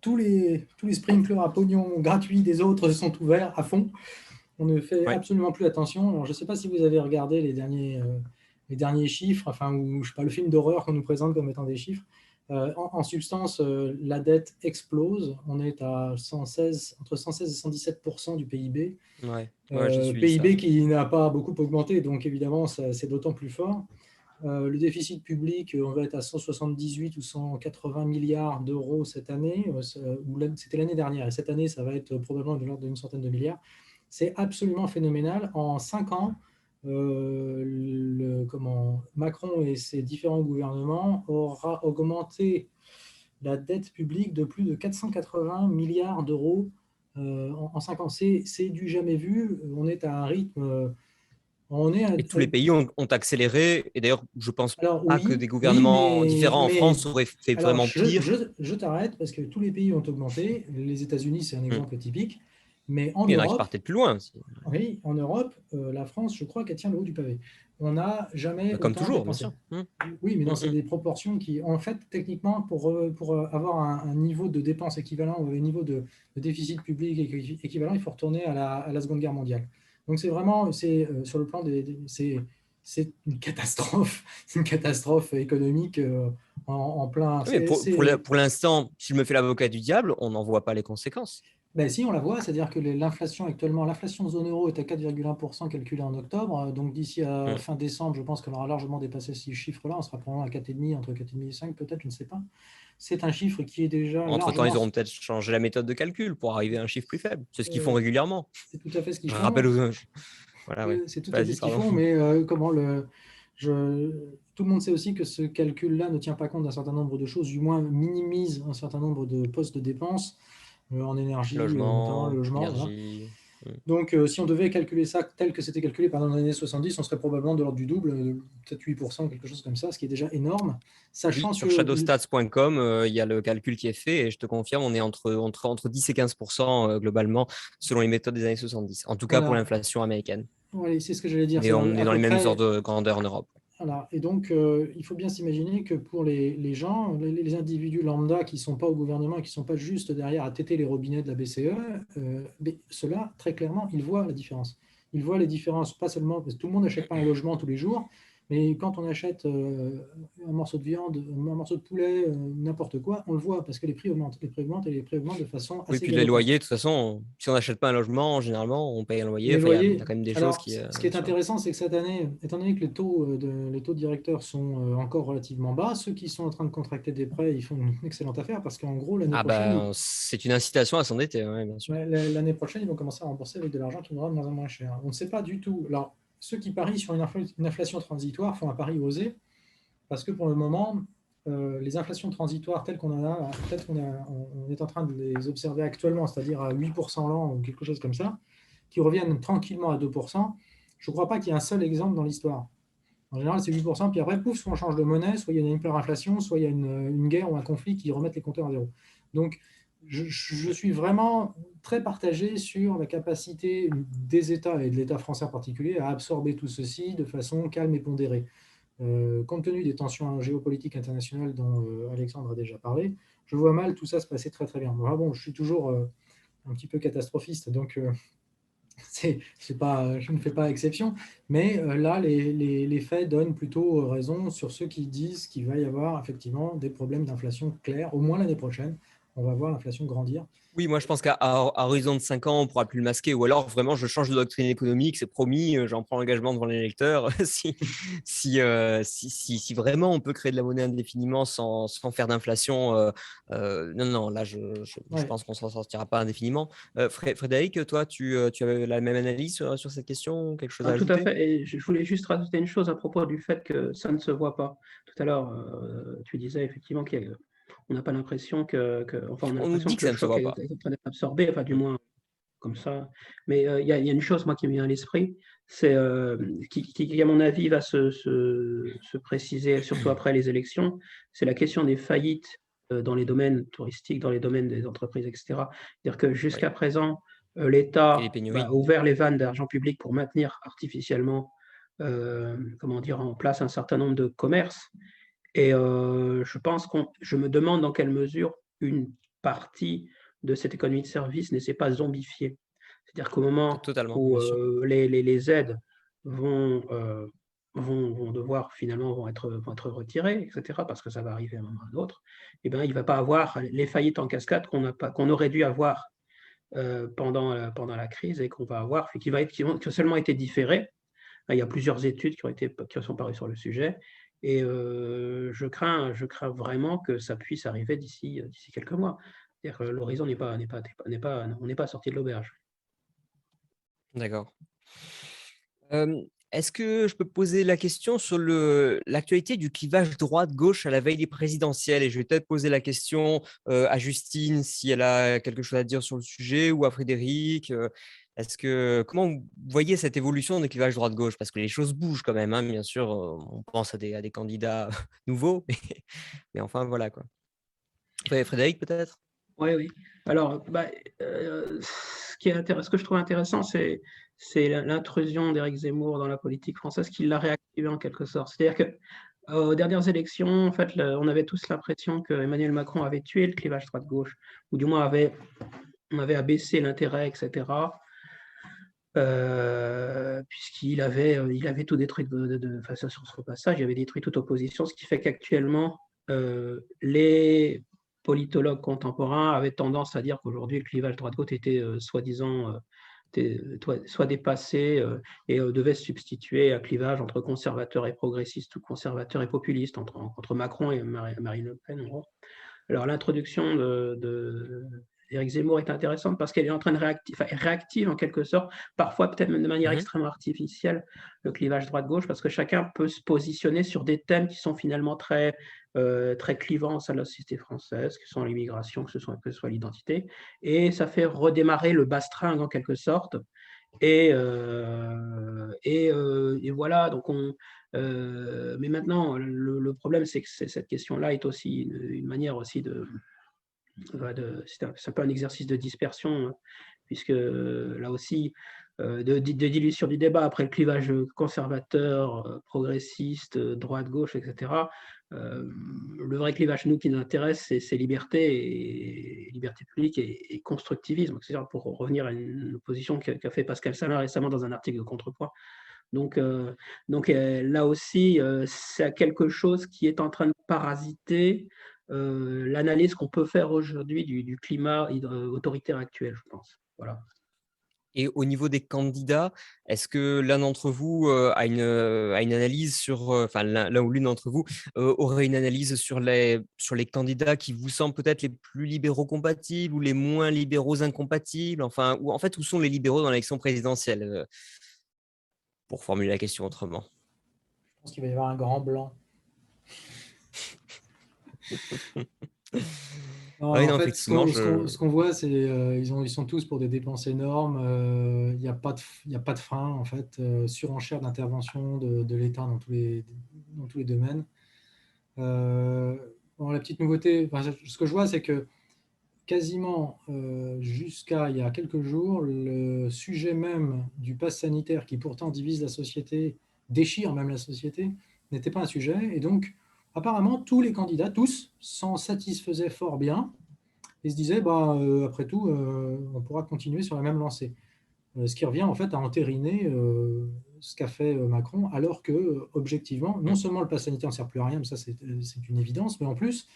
Tous les sprinklers à pognon gratuits des autres sont ouverts à fond. On ne fait absolument plus attention. Alors, je ne sais pas si vous avez regardé les derniers chiffres, ou je sais pas, le film d'horreur qu'on nous présente comme étant des chiffres. En substance, la dette explose. On est à entre 116 et 117% du PIB. PIB qui n'a pas beaucoup augmenté, donc évidemment, c'est d'autant plus fort. Le déficit public, on va être à 178 ou 180 milliards d'euros cette année. C'était l'année dernière, et cette année, ça va être probablement de l'ordre d'une centaine de milliards. C'est absolument phénoménal. En 5 ans, Macron et ses différents gouvernements aura augmenté la dette publique de plus de 480 milliards d'euros en 5 ans. C'est du jamais vu. On est à un rythme... Et tous les pays ont accéléré. Et d'ailleurs, je ne pense pas que des gouvernements différents en France auraient fait vraiment pire. Je t'arrête parce que tous les pays ont augmenté. Les États-Unis, c'est un exemple typique. Mais en il y en Europe, a qui partaient plus loin aussi. Oui, en Europe, la France, je crois qu'elle tient le haut du pavé. On n'a jamais comme autant toujours, dépensé. bien sûr. Oui, mais c'est des proportions qui, en fait, techniquement, pour avoir un niveau de dépenses équivalent ou un niveau de déficit public équivalent, il faut retourner à la Seconde Guerre mondiale. Donc c'est vraiment, sur le plan c'est une catastrophe, économique en plein. Oui, pour l'instant, si je me fais l'avocat du diable, on n'en voit pas les conséquences. Si, on la voit, c'est-à-dire que l'inflation actuellement, l'inflation zone euro est à 4,1% calculée en octobre. Donc d'ici à fin décembre, je pense qu'on aura largement dépassé ce chiffre-là. On sera probablement à 4,5, entre 4,5 et 5 peut-être, je ne sais pas. C'est un chiffre qui est déjà... Entre-temps, ils auront peut-être changé la méthode de calcul pour arriver à un chiffre plus faible. C'est ce qu'ils font régulièrement. C'est tout à fait ce qu'ils font. Je rappelle aux... Voilà, c'est tout à fait ce qu'ils font, mais tout le monde sait aussi que ce calcul-là ne tient pas compte d'un certain nombre de choses, du moins minimise un certain nombre de postes de dépenses en énergie, logement. Énergie. Voilà. Donc, si on devait calculer ça tel que c'était calculé pendant les années 70, on serait probablement de l'ordre du double, peut-être 8%, quelque chose comme ça, ce qui est déjà énorme. Sachant sur shadowstats.com, il y a le calcul qui est fait, et je te confirme, on est entre 10 et 15% globalement, selon les méthodes des années 70, en tout cas pour l'inflation américaine. Oui, c'est ce que j'allais dire. Et on est dans les mêmes ordres de grandeur en Europe. Voilà. Et donc, il faut bien s'imaginer que pour les gens, les individus lambda qui ne sont pas au gouvernement et qui ne sont pas juste derrière à téter les robinets de la BCE, ceux-là, très clairement, ils voient la différence. ils voient les différences, pas seulement parce que tout le monde n'achète pas un logement tous les jours, mais quand on achète un morceau de viande, un morceau de poulet, n'importe quoi, on le voit parce que les prix augmentent, les prix augmentent et les prix augmentent de façon Oui, assez puis les galopante. loyers, de toute façon, si on n'achète pas un logement, généralement, on paye un loyer. Les Enfin, il y a loyers, quand même des choses alors qui. ce qui Bien est sûr. intéressant, c'est que cette année, étant donné que les taux directeurs sont encore relativement bas, ceux qui sont en train de contracter des prêts, ils font une excellente affaire parce qu'en gros, l'année Ah prochaine, ben, c'est une incitation à s'endetter, ouais, bien sûr. ouais, l'année prochaine, ils vont commencer à rembourser avec de l'argent qui viendra de moins en moins cher. On ne sait pas du tout. Alors, ceux qui parient sur une inflation transitoire font un pari osé parce que pour le moment, les inflations transitoires telles qu'on en a, peut-être on est en train de les observer actuellement, c'est-à-dire à 8% l'an ou quelque chose comme ça, qui reviennent tranquillement à 2%. Je ne crois pas qu'il y ait un seul exemple dans l'histoire. En général, c'est 8%, puis après, pouf, soit on change de monnaie, soit il y a une hyperinflation, soit il y a une guerre ou un conflit qui remettent les compteurs à zéro. Donc, je suis vraiment très partagé sur la capacité des États, et de l'État français en particulier, à absorber tout ceci de façon calme et pondérée. Compte tenu des tensions géopolitiques internationales dont Alexandre a déjà parlé, je vois mal tout ça se passer très très bien. Moi, bon, je suis toujours un petit peu catastrophiste, donc je ne fais pas exception, mais là, les faits donnent plutôt raison sur ceux qui disent qu'il va y avoir effectivement des problèmes d'inflation clairs, au moins l'année prochaine. On va voir l'inflation grandir. Oui, moi je pense qu'à horizon de 5 ans, on ne pourra plus le masquer. Ou alors vraiment, je change de doctrine économique, c'est promis, j'en prends l'engagement devant les lecteurs. Si vraiment on peut créer de la monnaie indéfiniment sans faire d'inflation, non, là je Ouais. pense qu'on ne s'en sortira pas indéfiniment. Frédéric, toi, tu avais la même analyse sur cette question, quelque chose à Tout à ajouter? fait. Et je voulais juste rajouter une chose à propos du fait que ça ne se voit pas. Tout à l'heure, tu disais effectivement qu'on n'a pas l'impression enfin, on a On nous l'impression dit que que le ça ne se choc voit est pas. en train d'être absorbé, enfin, du moins comme ça. Mais il y a une chose, moi, qui me vient à l'esprit, c'est qui, à mon avis, va se préciser, surtout après les élections, c'est la question des faillites dans les domaines touristiques, dans les domaines des entreprises, etc. C'est-à-dire que Oui. jusqu'à présent, Et les l'État pénuries. a ouvert les vannes d'argent public pour maintenir artificiellement comment dire, en place un certain nombre de commerces. Et je me demande dans quelle mesure une partie de cette économie de service ne s'est pas zombifiée. C'est-à-dire qu'au moment Totalement, où bien sûr. les aides vont, devoir finalement vont être retirées, etc., parce que ça va arriver à un moment ou à un autre, eh ben, il ne va pas avoir les faillites en cascade qu'on aurait dû avoir pendant la crise et qu'on va avoir, qui ont seulement été différées. Il y a plusieurs études qui sont parues sur le sujet et je crains vraiment que ça puisse arriver d'ici quelques mois. C'est-à-dire que l'horizon on n'est pas sorti de l'auberge. D'accord. Est-ce que je peux poser la question sur l'actualité du clivage droite-gauche à la veille des présidentielles? Et je vais peut-être poser la question à Justine si elle a quelque chose à dire sur le sujet ou à Frédéric. Comment vous voyez cette évolution des clivages droite-gauche? Parce que les choses bougent quand même, hein, bien sûr. On pense à des candidats nouveaux, mais enfin voilà quoi. Frédéric peut-être? Oui, oui. Alors, ce que je trouve intéressant, c'est l'intrusion d'Éric Zemmour dans la politique française qui l'a réactivé en quelque sorte. C'est-à-dire que aux dernières élections, en fait, on avait tous l'impression que Emmanuel Macron avait tué le clivage droite-gauche, ou du moins on avait abaissé l'intérêt, etc. Puisqu'il avait tout détruit face sur ce passage, il avait détruit toute opposition, ce qui fait qu'actuellement, les politologues contemporains avaient tendance à dire qu'aujourd'hui, le clivage droite-gauche était soi-disant soit dépassé et devait se substituer à clivage entre conservateurs et progressistes ou conservateurs et populistes, entre Macron et Marine Le Pen, en gros. Alors, l'introduction d'Éric Zemmour est intéressante parce qu'elle est en train de réactive en quelque sorte, parfois peut-être même de manière extrêmement artificielle, le clivage droite-gauche, parce que chacun peut se positionner sur des thèmes qui sont finalement très clivants à la société française, que sont l'immigration, que ce soit l'identité, et ça fait redémarrer le bastringue en quelque sorte. Et voilà, donc mais maintenant, le problème, c'est que cette question-là est aussi une manière aussi c'est un peu un exercice de dispersion, hein, puisque là aussi, de dilution du débat. Après le clivage conservateur, progressiste, droite-gauche, etc., le vrai clivage, nous, qui nous intéresse, c'est liberté publique et constructivisme, c'est-à-dire pour revenir à une position qu'a fait Pascal Salin récemment dans un article de Contrepoids. Donc là aussi, c'est quelque chose qui est en train de parasiter l'analyse qu'on peut faire aujourd'hui du climat autoritaire actuel, je pense. Voilà. Et au niveau des candidats, est-ce que l'un d'entre vous a une analyse sur, enfin l'un ou l'une d'entre vous aurait une analyse sur les candidats qui vous semblent peut-être les plus libéraux compatibles ou les moins libéraux incompatibles, enfin, ou en fait, où sont les libéraux dans l'élection présidentielle, pour formuler la question autrement? Je pense qu'il va y avoir un grand blanc. Non, Oui, en non, fait, effectivement, ce qu'on voit, c'est ils sont tous pour des dépenses énormes. Il n'y a pas de frein, en fait. Surenchère d'intervention de l'État dans tous les domaines. Bon, la petite nouveauté, enfin, ce que je vois, c'est que quasiment jusqu'à il y a quelques jours, le sujet même du pass sanitaire, qui pourtant divise la société, déchire même la société, n'était pas un sujet. Et donc, apparemment, tous les candidats, tous, s'en satisfaisaient fort bien et se disaient, bah, après tout, on pourra continuer sur la même lancée. Ce qui revient en fait à entériner ce qu'a fait Macron, alors que, objectivement, non seulement le pass sanitaire ne sert plus à rien, mais ça c'est une évidence, mais en plus,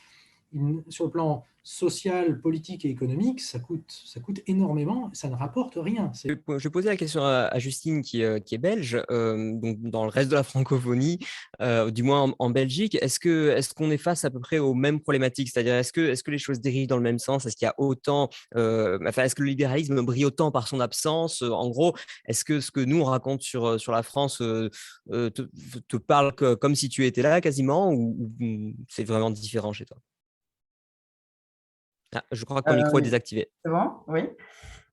sur le plan social, politique et économique, ça coûte énormément, ça ne rapporte rien. Je vais poser la question à Justine qui est belge, donc dans le reste de la francophonie, du moins en Belgique. Est-ce qu'on est face à peu près aux mêmes problématiques? C'est-à-dire, est-ce que les choses dérivent dans le même sens? Est-ce qu'il y a autant, enfin, est-ce que le libéralisme brille autant par son absence? En gros, est-ce que ce que nous on raconte sur la France te parle comme si tu étais là quasiment, ou c'est vraiment différent chez toi? Ah, je crois que ton micro est désactivé. C'est bon? Oui.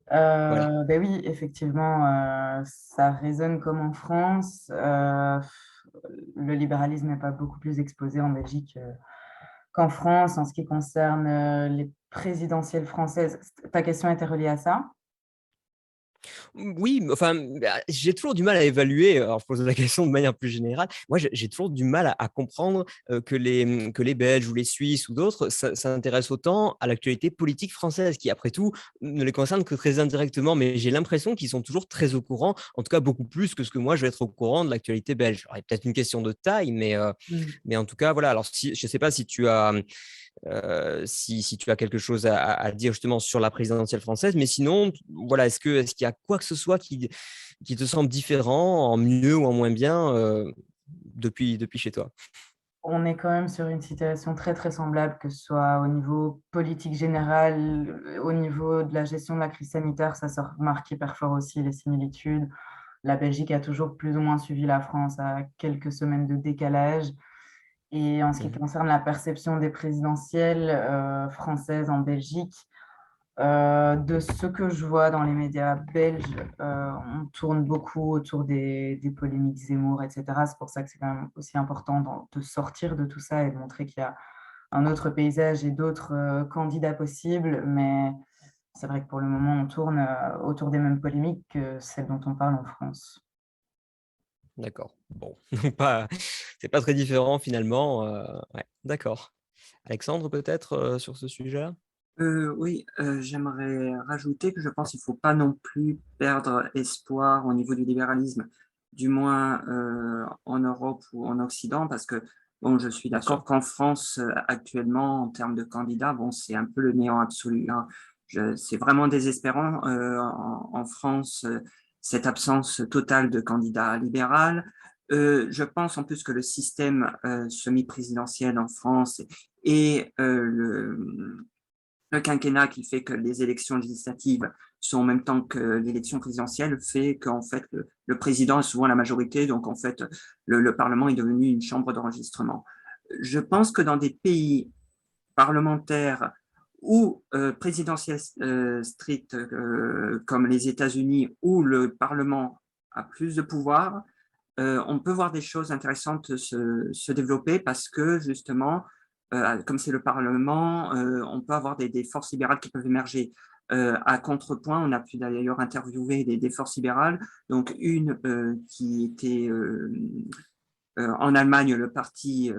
Voilà. Ben oui, effectivement, ça résonne comme en France. Le libéralisme n'est pas beaucoup plus exposé en Belgique qu'en France en ce qui concerne les présidentielles françaises. Ta question était reliée à ça? Oui, enfin, j'ai toujours du mal à évaluer, alors je pose la question de manière plus générale. Moi, j'ai toujours du mal à comprendre que les Belges ou les Suisses ou d'autres s'intéressent autant à l'actualité politique française, qui après tout ne les concerne que très indirectement, mais j'ai l'impression qu'ils sont toujours très au courant, en tout cas beaucoup plus que ce que moi je vais être au courant de l'actualité belge. Alors, il y a peut-être une question de taille, mais en tout cas, voilà. Alors, je ne sais pas si tu as si tu as quelque chose à dire justement sur la présidentielle française. Mais sinon, voilà, est-ce qu'il y a quoi que ce soit qui te semble différent, en mieux ou en moins bien, depuis chez toi? On est quand même sur une situation très, très semblable, que ce soit au niveau politique général, au niveau de la gestion de la crise sanitaire, ça se remarque hyper fort aussi, les similitudes. La Belgique a toujours plus ou moins suivi la France à quelques semaines de décalage. Et en ce qui concerne la perception des présidentielles françaises en Belgique, de ce que je vois dans les médias belges, on tourne beaucoup autour des polémiques Zemmour, etc. C'est pour ça que c'est quand même aussi important de sortir de tout ça et de montrer qu'il y a un autre paysage et d'autres candidats possibles. Mais c'est vrai que pour le moment, on tourne autour des mêmes polémiques que celles dont on parle en France. D'accord. Bon, c'est pas très différent finalement. Ouais, d'accord. Alexandre, peut-être sur ce sujet-là? Oui, j'aimerais rajouter que je pense qu'il ne faut pas non plus perdre espoir au niveau du libéralisme, du moins en Europe ou en Occident, parce que bon, je suis d'accord qu'en France, actuellement, en termes de candidats, bon, c'est un peu le néant absolu, hein. C'est vraiment désespérant en France, cette absence totale de candidats libéraux. Je pense en plus que le système semi-présidentiel en France et le quinquennat qui fait que les élections législatives sont en même temps que l'élection présidentielle fait qu'en fait, le président est souvent la majorité, donc en fait, le Parlement est devenu une chambre d'enregistrement. Je pense que dans des pays parlementaires ou présidentiels stricts comme les États-Unis, où le Parlement a plus de pouvoir, on peut voir des choses intéressantes se développer parce que justement, comme c'est le Parlement, on peut avoir des forces libérales qui peuvent émerger. À Contrepoint, on a pu d'ailleurs interviewer des forces libérales, donc une qui était en Allemagne, le parti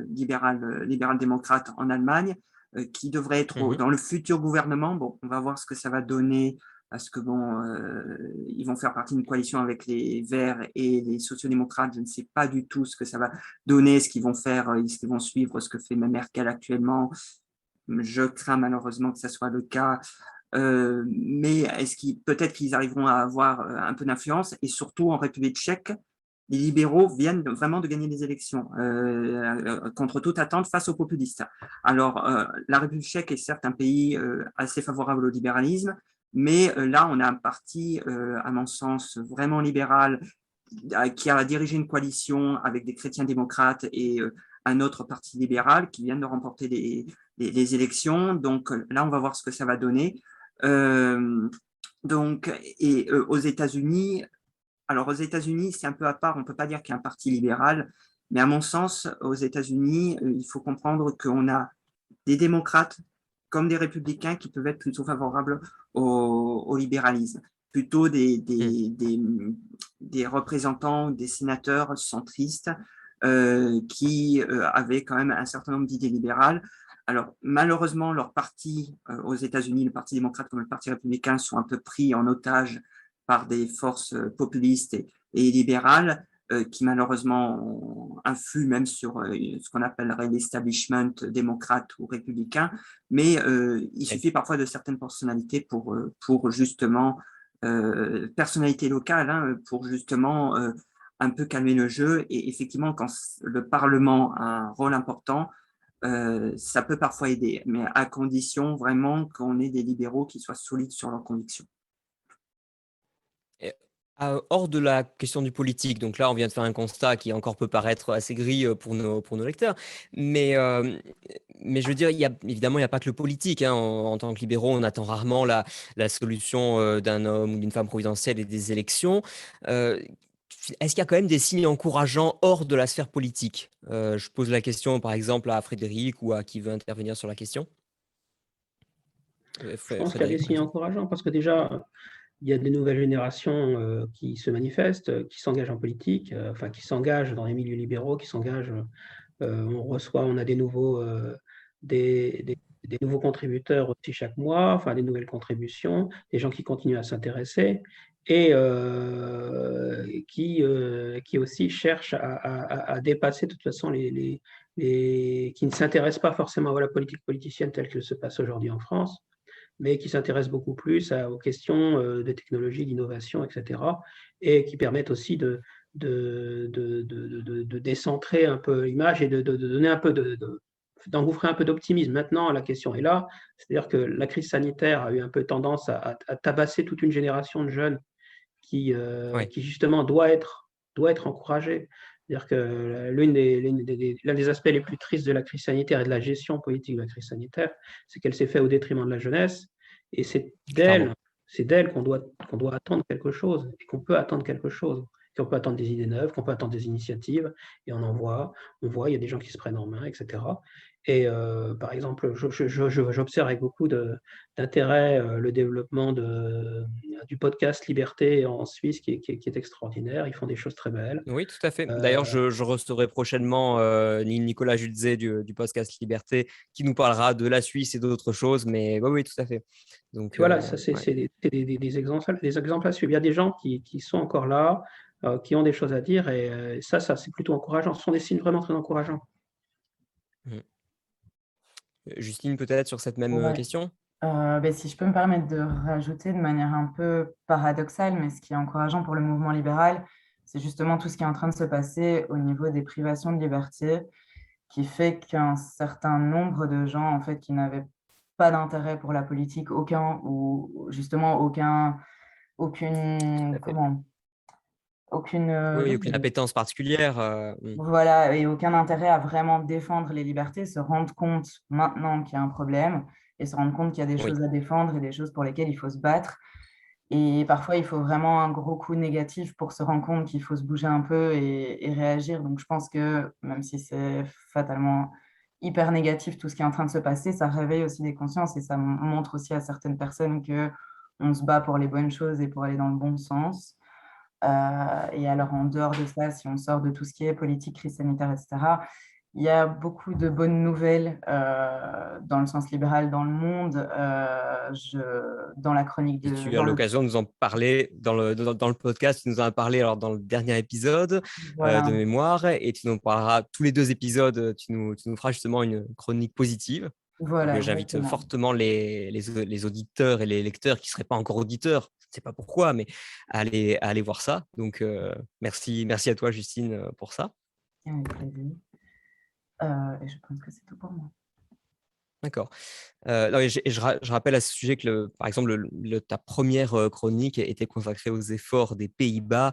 libéral-démocrate en Allemagne, qui devrait être dans le futur gouvernement. Bon, on va voir ce que ça va donner, parce que bon, ils vont faire partie d'une coalition avec les Verts et les sociodémocrates. Je ne sais pas du tout ce que ça va donner, ce qu'ils vont faire, est-ce qu'ils vont suivre ce que fait Merkel actuellement. Je crains malheureusement que ça soit le cas. Mais peut-être qu'ils arriveront à avoir un peu d'influence, et surtout en République tchèque, les libéraux viennent vraiment de gagner des élections contre toute attente face aux populistes. Alors, la République tchèque est certes un pays assez favorable au libéralisme, mais là, on a un parti, à mon sens, vraiment libéral, qui a dirigé une coalition avec des chrétiens démocrates et un autre parti libéral qui viennent de remporter les élections. Donc là, on va voir ce que ça va donner. Aux États-Unis, alors aux États-Unis, c'est un peu à part, on ne peut pas dire qu'il y a un parti libéral, mais à mon sens, aux États-Unis, il faut comprendre qu'on a des démocrates comme des républicains qui peuvent être plutôt favorables au libéralisme, plutôt des représentants, des sénateurs centristes qui avaient quand même un certain nombre d'idées libérales. Alors, malheureusement, leurs partis aux États-Unis, le Parti démocrate comme le Parti républicain, sont un peu pris en otage par des forces populistes et libérales qui malheureusement influent même sur ce qu'on appellerait l'establishment démocrate ou républicain. Mais il suffit parfois de certaines personnalités pour justement, personnalités locales, hein, pour justement un peu calmer le jeu. Et effectivement, quand le Parlement a un rôle important, ça peut parfois aider, mais à condition vraiment qu'on ait des libéraux qui soient solides sur leurs convictions. Hors de la question du politique, donc là on vient de faire un constat qui encore peut paraître assez gris pour nos lecteurs, mais je veux dire, évidemment il n'y a pas que le politique, hein. En tant que libéraux, on attend rarement la solution d'un homme ou d'une femme providentielle et des élections. Est-ce qu'il y a quand même des signes encourageants hors de la sphère politique? Je pose la question par exemple à Frédéric ou à qui veut intervenir sur la question. Je pense qu'il y a des signes encourageants parce que déjà, il y a des nouvelles générations qui se manifestent, qui s'engagent en politique, enfin qui s'engagent dans les milieux libéraux, qui s'engagent. On a des nouveaux contributeurs aussi chaque mois, enfin des nouvelles contributions, des gens qui continuent à s'intéresser et qui aussi cherchent à dépasser de toute façon qui ne s'intéressent pas forcément à la politique politicienne telle qu'elle se passe aujourd'hui en France, mais qui s'intéressent beaucoup plus aux questions de technologie, d'innovation, etc., et qui permettent aussi de décentrer un peu l'image et de donner un peu d'engouffrer un peu d'optimisme. Maintenant, la question est là, c'est-à-dire que la crise sanitaire a eu un peu tendance à tabasser toute une génération de jeunes qui justement doit être encouragée. C'est-à-dire que l'un des aspects les plus tristes de la crise sanitaire et de la gestion politique de la crise sanitaire, c'est qu'elle s'est faite au détriment de la jeunesse, et c'est d'elle qu'on doit attendre quelque chose, et qu'on peut attendre quelque chose, qu'on peut attendre des idées neuves, qu'on peut attendre des initiatives, et on voit, il y a des gens qui se prennent en main, etc. Et par exemple, j'observe avec beaucoup d'intérêt le développement du podcast Liberté en Suisse qui est extraordinaire. Ils font des choses très belles. Oui, tout à fait. D'ailleurs, je recevrai prochainement Nicolas Julzé du podcast Liberté qui nous parlera de la Suisse et d'autres choses. Mais oui, tout à fait. Donc, voilà, ça, c'est des exemples à suivre. Il y a des gens qui sont encore là, qui ont des choses à dire, et ça c'est plutôt encourageant. Ce sont des signes vraiment très encourageants. Justine, peut-être sur cette même question? Si je peux me permettre de rajouter de manière un peu paradoxale, mais ce qui est encourageant pour le mouvement libéral, c'est justement tout ce qui est en train de se passer au niveau des privations de liberté, qui fait qu'un certain nombre de gens, en fait, qui n'avaient pas d'intérêt pour la politique, ou justement aucune appétence particulière. Voilà, et aucun intérêt à vraiment défendre les libertés, se rendre compte maintenant qu'il y a un problème et se rendre compte qu'il y a des choses à défendre et des choses pour lesquelles il faut se battre. Et parfois, il faut vraiment un gros coup négatif pour se rendre compte qu'il faut se bouger un peu et réagir. Donc, je pense que même si c'est fatalement hyper négatif tout ce qui est en train de se passer, ça réveille aussi des consciences et ça montre aussi à certaines personnes qu'on se bat pour les bonnes choses et pour aller dans le bon sens. Et alors, en dehors de ça, si on sort de tout ce qui est politique, crise sanitaire, etc., il y a beaucoup de bonnes nouvelles dans le sens libéral dans le monde. Dans la chronique Et de... tu as l'occasion de nous en parler dans le podcast. Tu nous en as parlé alors, dans le dernier épisode Voilà, de mémoire, et tu nous parleras tous les 2 épisodes. Tu nous feras justement une chronique positive. voilà, Donc, j'invite exactement. fortement les auditeurs et les lecteurs qui ne seraient pas encore auditeurs, je ne sais pas pourquoi, mais à aller voir ça. Donc, merci à toi, Justine, pour ça. Avec plaisir. Et je pense que c'est tout pour moi. D'accord. Non, et je rappelle à ce sujet que, par exemple, ta première chronique était consacrée aux efforts des Pays-Bas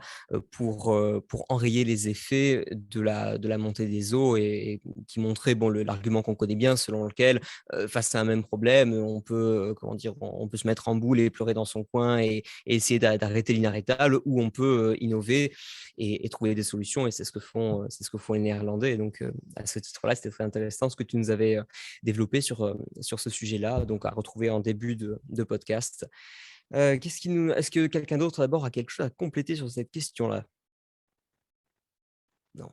pour enrayer les effets de la montée des eaux, et qui montrait l'argument qu'on connaît bien, selon lequel, face à un même problème, on peut, on peut se mettre en boule et pleurer dans son coin et essayer d'arrêter l'inarrêtable, ou on peut innover et trouver des solutions, et c'est ce que font les Néerlandais. Et donc, à ce titre-là, c'était très intéressant ce que tu nous avais développé sur ce sujet-là, donc à retrouver en début de podcast. Est-ce que quelqu'un d'autre d'abord a quelque chose à compléter sur cette question-là? Non.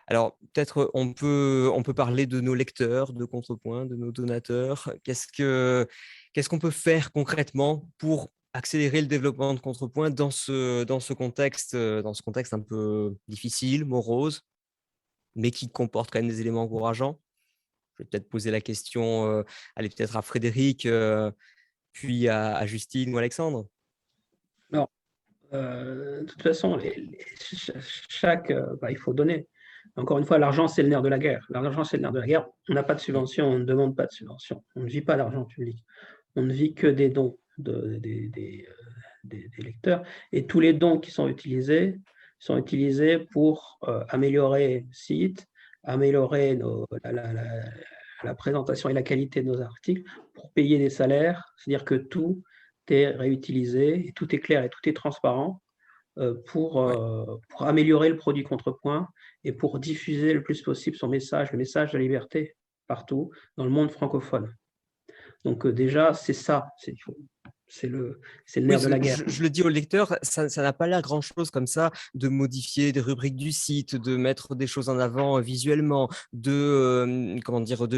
Alors, peut-être on peut parler de nos lecteurs de Contrepoint, de nos donateurs. Qu'est-ce qu'on peut faire concrètement pour accélérer le développement de Contrepoint dans ce contexte un peu difficile, morose, mais qui comporte quand même des éléments encourageants? Je vais peut-être poser la question, peut-être à Frédéric, puis à Justine ou Alexandre. Alors, de toute façon, il faut donner. Encore une fois, l'argent, c'est le nerf de la guerre. L'argent, c'est le nerf de la guerre. On n'a pas de subvention, on ne demande pas de subvention. On ne vit pas d'argent public. On ne vit que des dons des lecteurs. Et tous les dons qui sont utilisés pour améliorer le site, améliorer la présentation et la qualité de nos articles, pour payer des salaires. C'est-à-dire que tout est réutilisé, et tout est clair et tout est transparent pour améliorer le produit Contrepoint et pour diffuser le plus possible son message, le message de la liberté partout dans le monde francophone. Donc déjà, c'est ça, c'est le nerf de la guerre. Je le dis aux lecteurs, ça n'a pas l'air grand-chose comme ça, de modifier des rubriques du site, de mettre des choses en avant visuellement, de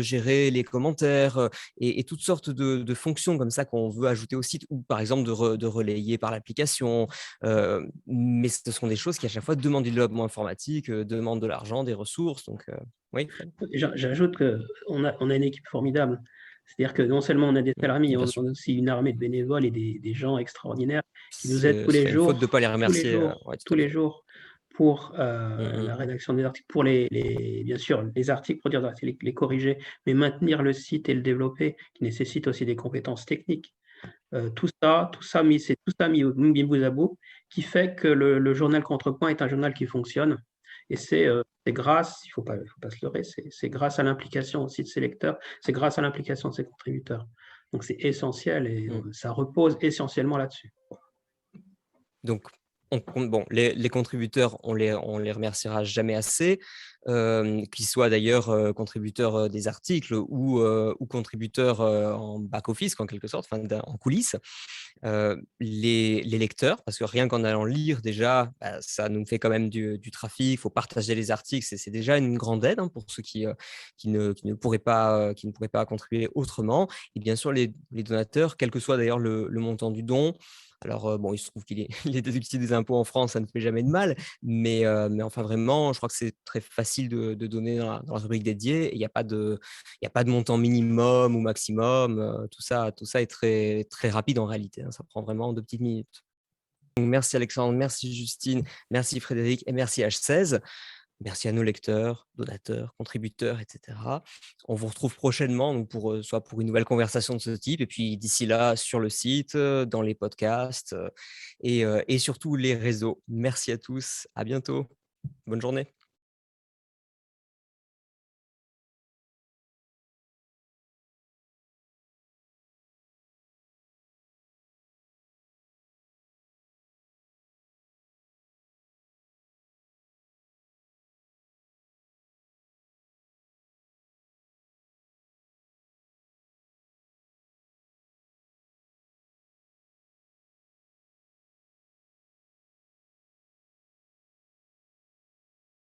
gérer les commentaires et toutes sortes de fonctions comme ça qu'on veut ajouter au site, ou par exemple de relayer par l'application. Mais ce sont des choses qui à chaque fois demandent du développement informatique, demandent de l'argent, des ressources. Donc, oui. J'ajoute qu'on a une équipe formidable. C'est-à-dire que non seulement on a des salariés, on a aussi une armée de bénévoles et des gens extraordinaires qui nous aident tous les jours. Faute de ne pas les remercier. Tous les jours pour la rédaction des articles, pour bien sûr les articles, produire des articles, les corriger, mais maintenir le site et le développer, qui nécessite aussi des compétences techniques. Tout ça mis bout à bout, qui fait que le journal Contrepoint est un journal qui fonctionne. Et c'est grâce, il ne faut pas se leurrer, c'est grâce à l'implication aussi de ses lecteurs, c'est grâce à l'implication de ses contributeurs. Donc c'est essentiel et ça repose essentiellement là-dessus. Donc, les contributeurs, on les remerciera jamais assez, qu'ils soient d'ailleurs contributeurs des articles ou contributeurs en back-office, en quelque sorte, en coulisses. Les lecteurs, parce que rien qu'en allant lire déjà, ça nous fait quand même du trafic, il faut partager les articles, c'est déjà une grande aide pour ceux qui ne pourraient pas contribuer autrement. Et bien sûr, les donateurs, quel que soit d'ailleurs le montant du don. Alors, il se trouve qu'il est déductible des impôts en France, ça ne fait jamais de mal, mais enfin vraiment, je crois que c'est très facile de donner dans la rubrique dédiée. Il n'y a pas de montant minimum ou maximum, tout ça est très, très rapide en réalité, ça prend vraiment 2 petites minutes. Donc, merci Alexandre, merci Justine, merci Frédéric et merci H16. Merci à nos lecteurs, donateurs, contributeurs, etc. On vous retrouve prochainement donc soit pour une nouvelle conversation de ce type, et puis d'ici là, sur le site, dans les podcasts et surtout les réseaux. Merci à tous, à bientôt. Bonne journée.